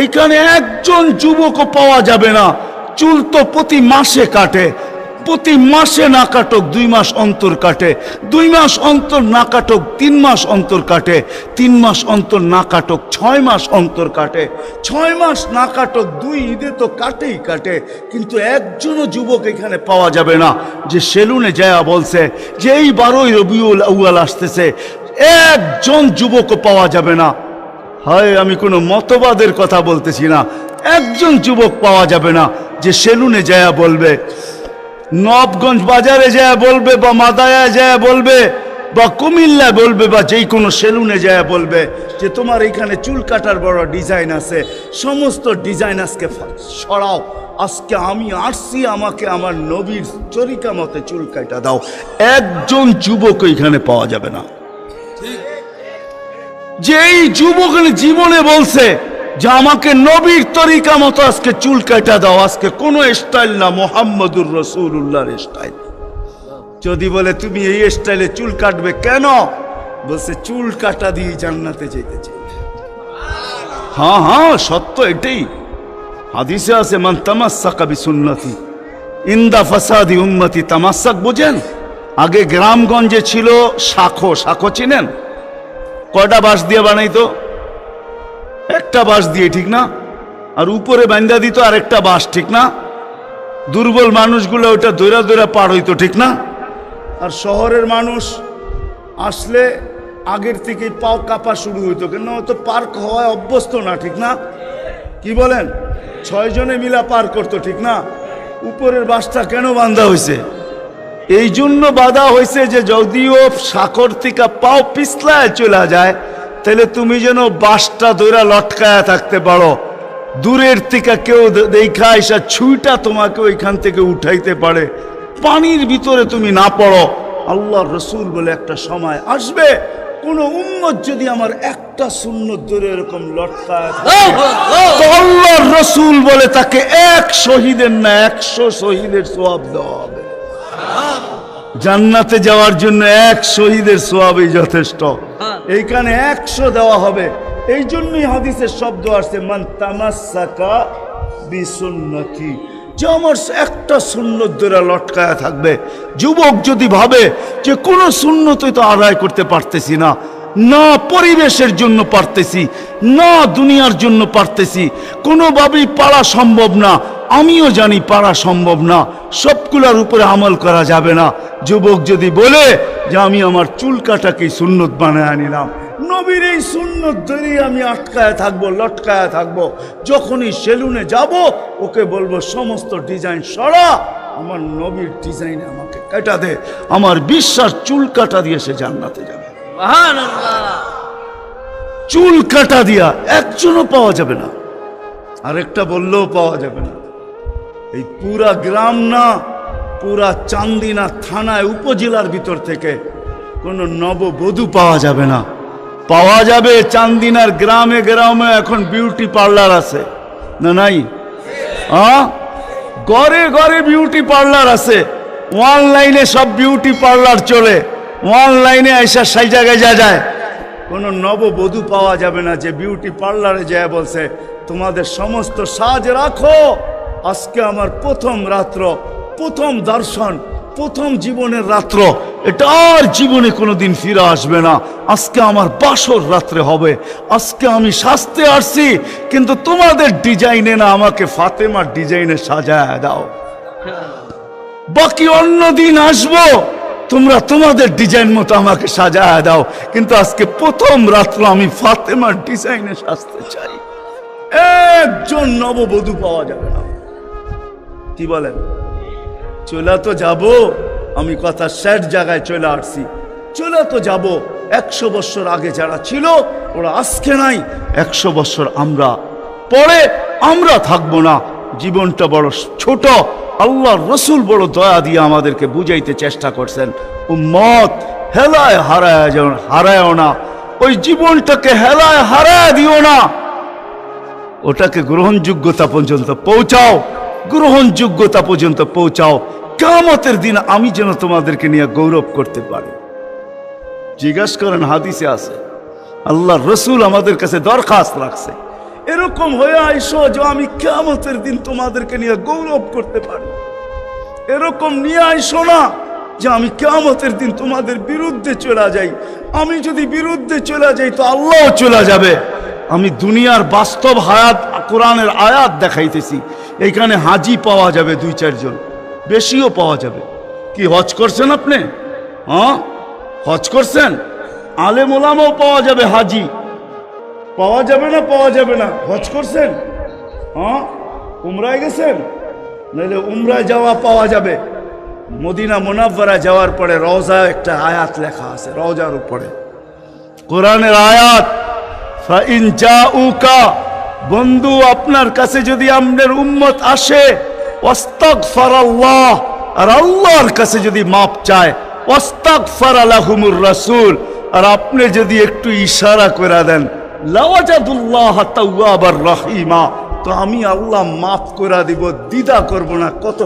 এইখানে একজন যুবকও পাওয়া যাবে না। চুল তো প্রতি মাসে কাটে, প্রতি মাসে না কাটক 2 মাস অন্তর কাটে, 2 মাস অন্তর না কাটক 3 মাস অন্তর কাটে, 3 মাস অন্তর না কাটক 6 মাস অন্তর কাটে, 6 মাস না কাটক 2 ঈদে তো কাটেই কাটে। কিন্তু একজনও যুবক এখানে পাওয়া যাবে না যে সেলুনে যায়া বলছে যে এই 12ই রবিউল আউয়াল আসতেছে। একজন যুবকও পাওয়া যাবে না। হয় আমি কোনো মতবাদের কথা বলতেছি না, একজন যুবক পাওয়া যাবে না যে সেলুনে যায়া বলবে, নবগঞ্জ বাজারে যায় বলবে, বা মাদায়া যায় বলবে, বা কুমিল্লা বলবে, বা যেই কোনো সেলুনে যায় বলবে যে তোমার এখানে চুল কাটার বড় ডিজাইন আছে, সমস্ত ডিজাইন আজকে সরাও, আজকে আমি আসছি, আমাকে আমার নবীর তরিকা মতে চুল কাটা দাও। একজন যুবক এখানে পাওয়া যাবে না। যেই যুবক জীবনে বলছে যে আমাকে নবীর তরিকা মতো আজকে চুল কাটা দাও, আজকে কোনো স্টাইল না, মুহাম্মদুর রাসূলুল্লাহর স্টাইল। যদি বলে তুমি এই স্টাইলে চুল কাটবে কেন, বলছে চুল কাটা দিয়ে জান্নাতে যেতে চাই। হ্যাঁ হ্যাঁ, সত্য এটাই। হাদিসে আছে মান তামাসসাকা বিসুন্নতি ইনদা ফাসাদি উম্মতি। তামাসসাক বুঝেন? আগে গ্রামগঞ্জে ছিল শাখো, শাখো চিনেন? কয়টা বাঁশ দিয়ে বানাইতো? একটা বাঁশ দিয়ে, ঠিক না? আর উপরে বান্ধা দিত আর একটা বাঁশ, ঠিক না? দুর্বল মানুষগুলো ওটা দৌড়া দৌড়া পার হইতো, ঠিক না? আর শহরের মানুষ আসলে আগের থেকেই পাও কাঁপা শুরু হইতো, কেন তো পার্ক হওয়ায় অভ্যস্ত না, ঠিক না? কি বলেন? 6 জনে মিলা পার করতো, ঠিক না? উপরের বাঁশটা কেন বাঁধা হয়েছে? এই জন্য বাঁধা হয়েছে যে যদিও সাকর থেকে পাও পিছলায় চলে যায়, তাহলে তুমি যেন বাঁশটা দৌড়া লটকায়া থাকতে পারো, দূরের থেকে কেউ দেখা এসা ছুঁইটা তোমাকে ওইখান থেকে উঠাইতে পারে, পানির ভিতরে তুমি না পড়ো। আল্লাহর রসুল বলে একটা সময় আসবে, কোন উম্মত যদি আমার একটা সুন্নত ধরে এরকম লটকায় তো আল্লাহর রসুল বলে তাকে 1 শহীদের না 100 শহীদের সওয়াব দেওয়া হবে। জান্নাতে যাওয়ার জন্য 1 শহীদের সওয়াবই যথেষ্ট, এইখানে 100 দেওয়া হবে। এই জন্যই হাদিসের শব্দ আসছে মান তামাসসাকা বিসুন্নতি, যে আমার একটা সুন্নত ধরে লটকায়া থাকবে। যুবক যদি ভাবে যে কোনো সুন্নতই তো আদায় করতে পারতেছি না, না পরিবেশের জন্য পারতেছি, না দুনিয়ার জন্য পারতেছি, কোনোভাবেই পারা সম্ভব না, আমিও জানি পারা সম্ভব না, সবগুলোর উপরে আমল করা যাবে না। যুবক যদি বলে যে আমি আমার চুল কাটাকেই সুন্নত বানায় আনিলাম, নবীর এই সুন্নত ধরেই আমি আটকায় থাকবো, লটকায় থাকবো, যখনই সেলুনে যাব ওকে বলবো সমস্ত ডিজাইন সরা, আমার নবীর ডিজাইনে আমাকে কাটা দে, আমার বিশ্বাস চুল কাটা দিয়ে সে জান্নাতে যাবে। চুল কাটা দিয়া একজনও পাওয়া যাবে না, আরেকটা বললেও পাওয়া যাবে না। এই পুরা গ্রাম না, পুরা চান্দিনা থানায় উপজেলার ভিতর থেকে কোনো নববধূ পাওয়া যাবে না। পাওয়া যাবে চান্দিনার গ্রামে গ্রামে এখন বিউটি পার্লার আছে না? নাই? ঘরে ঘরে বিউটি পার্লার আছে, অনলাইনে সব বিউটি পার্লার চলে, অনলাইনে এসে সেই জায়গায় যায়। কোনো নববধূ পাওয়া যাবে না যে বিউটি পার্লারে যায় বলছে তোমাদের সমস্ত সাজ রাখো, আজকে আমার প্রথম রাত্র, প্রথম দর্শন, প্রথম জীবনের রাত্র, এটা আর জীবনে কোনোদিন ফিরে আসবে না, আজকে আমার বাসর রাত্রে হবে, আজকে আমি সাজতে আসছি কিন্তু তোমাদের ডিজাইনে না, আমাকে ফাতেমার ডিজাইনে সাজায় দাও, বাকি অন্য দিন আসবো, তোমরা তোমাদের ডিজাইন মতো আমাকে সাজায় দাও, কিন্তু আজকে প্রথম রাত্র আমি ফাতেমার ডিজাইনে সাজতে চাই। একজন নববধূ পাওয়া যাবে না। কি বলেন? চলে তো যাব, আমি কথা শেষ জায়গায় চলে আসছি, চলে তো যাব। 100 বছর আগে যারা ছিল ওরা আজকে নাই, 100 বছর আমরা পরে আমরা থাকবো না। জীবনটা বড় ছোট, আল্লাহর রসুল বড় দয়া দিয়ে আমাদেরকে বুঝাইতে চেষ্টা করছেন, উম্মত হেলায় হারায় না, ওই জীবনটাকে হেলায় হারায় দিও না, ওটাকে গ্রহণযোগ্যতা পর্যন্ত পৌঁছাও, গ্রহণযোগ্যতা পর্যন্ত পৌঁছাও। কিয়ামতের দিন আমি যেন তোমাদেরকে নিয়ে গৌরব করতে পারি। জিজ্ঞাসা করেন, হাদিসে আছে, আল্লাহর রসুল আমাদের কাছে দরখাস্ত রাখছে, এরকম হয়ে আইসো যে আমি কিয়ামতের দিন তোমাদেরকে নিয়ে গৌরব করতে পারি। এরকম নিয়ে আইসো না যে আমি কিয়ামতের দিন তোমাদের বিরুদ্ধে চলে যাই। আমি যদি বিরুদ্ধে চলে যাই তো আল্লাহ চলে যাবে। আমি দুনিয়ার বাস্তব হায়াত কোরআনের আয়াত দেখাইতেছি। এইখানে হাজি পাওয়া যাবে 2-4 জন, বেশিও পাওয়া যাবে। কি হজ করছেন আপনি? হ্যাঁ, হজ করছেন? আলেম ওলামাও পাওয়া যাবে, হাজি পাওয়া যাবে না? পাওয়া যাবে না? হজ করছেন? হ্যাঁ, উমরায় গেছেন? নাহলে উমরায় যাওয়া পাওয়া যাবে। মদিনা মুনাওয়ারা যাওয়ার পরে রওজা একটা আয়াত লেখা আছে, রওজার উপরে কোরআনের আয়াত, ফাইন জাউকা, বন্ধু আপনার কাছে যদি আপনার উম্মত আসে, ওয়াস্তাগফারাল্লাহ, আর আল্লাহর কাছে যদি মাপ চায়, ওয়াস্তাগফারা লাহুমুর রাসূল, আর আপনি যদি একটু ইশারা করে দেন, লাওয়াজাদুল্লাহ তাওয়াবার রহিমা, তো আমি আল্লাহ মাফ করে দিব, দ্বিধা করব না। কত